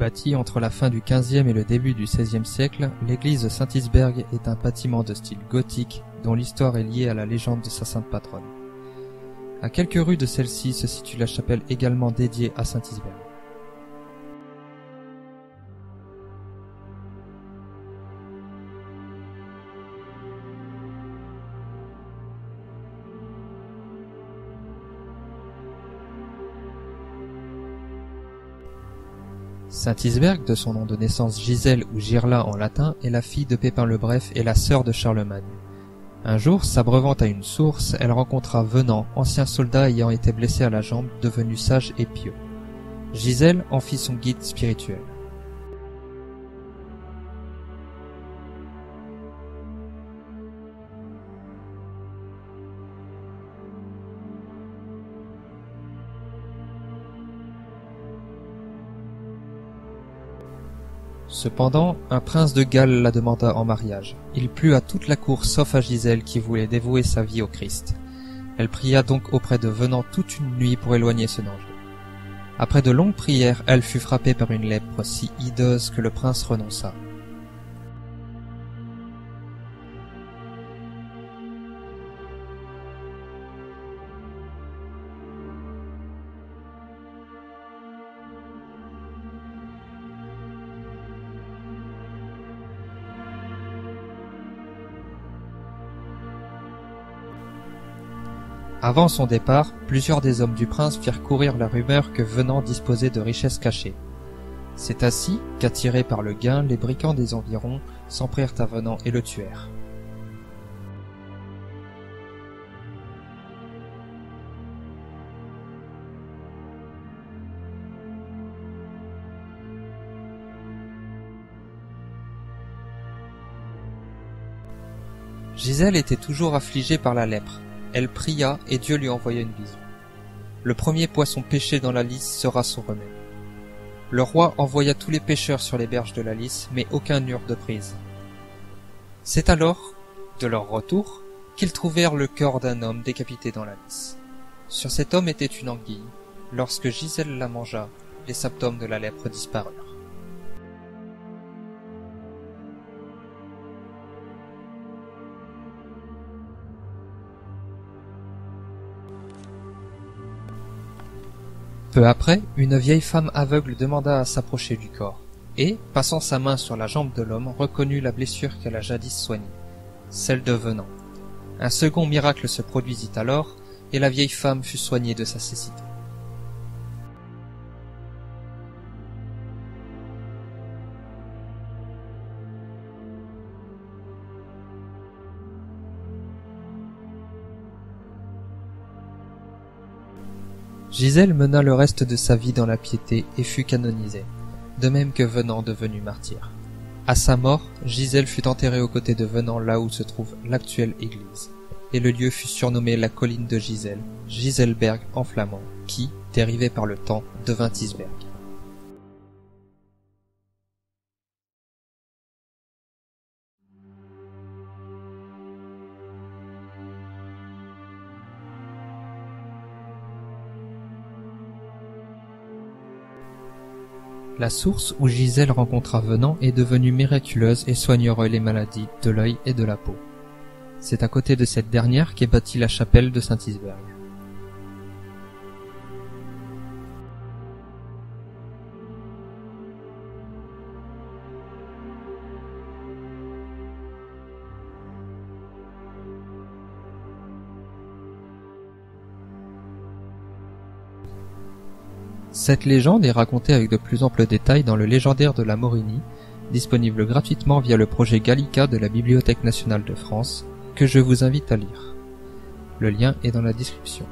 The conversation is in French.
Bâtie entre la fin du XVe et le début du XVIe siècle, l'église de Saint-Isberg est un bâtiment de style gothique dont l'histoire est liée à la légende de sa sainte patronne. À quelques rues de celle-ci se situe la chapelle également dédiée à Saint-Isberg. Saint-Isberg, de son nom de naissance Gisèle ou Girla en latin, est la fille de Pépin le Bref et la sœur de Charlemagne. Un jour, s'abreuvant à une source, elle rencontra Venant, ancien soldat ayant été blessé à la jambe, devenu sage et pieux. Gisèle en fit son guide spirituel. Cependant, un prince de Galles la demanda en mariage. Il plut à toute la cour sauf à Gisèle qui voulait dévouer sa vie au Christ. Elle pria donc auprès de Venant toute une nuit pour éloigner ce danger. Après de longues prières, elle fut frappée par une lèpre si hideuse que le prince renonça. Avant son départ, plusieurs des hommes du prince firent courir la rumeur que Venant disposait de richesses cachées. C'est ainsi qu'attirés par le gain, les brigands des environs s'en prirent à Venant et le tuèrent. Gisèle était toujours affligée par la lèpre. Elle pria et Dieu lui envoya une vision. Le premier poisson pêché dans la Lys sera son remède. Le roi envoya tous les pêcheurs sur les berges de la Lys, mais aucun n'eurent de prise. C'est alors, de leur retour, qu'ils trouvèrent le corps d'un homme décapité dans la Lys. Sur cet homme était une anguille. Lorsque Gisèle la mangea, les symptômes de la lèpre disparurent. Peu après, une vieille femme aveugle demanda à s'approcher du corps, et, passant sa main sur la jambe de l'homme, reconnut la blessure qu'elle a jadis soignée, celle de Venant. Un second miracle se produisit alors, et la vieille femme fut soignée de sa cécité. Gisèle mena le reste de sa vie dans la piété et fut canonisée, de même que Venant devenu martyr. À sa mort, Gisèle fut enterrée aux côtés de Venant là où se trouve l'actuelle église, et le lieu fut surnommé la colline de Gisèle, Giselberg en flamand, qui, dérivé par le temps, devint Isberg. La source où Gisèle rencontra Venant est devenue miraculeuse et soignerait les maladies de l'œil et de la peau. C'est à côté de cette dernière qu'est bâtie la chapelle de Saint-Isberg. Cette légende est racontée avec de plus amples détails dans le Légendaire de la Morinie, disponible gratuitement via le projet Gallica de la Bibliothèque nationale de France, que je vous invite à lire. Le lien est dans la description.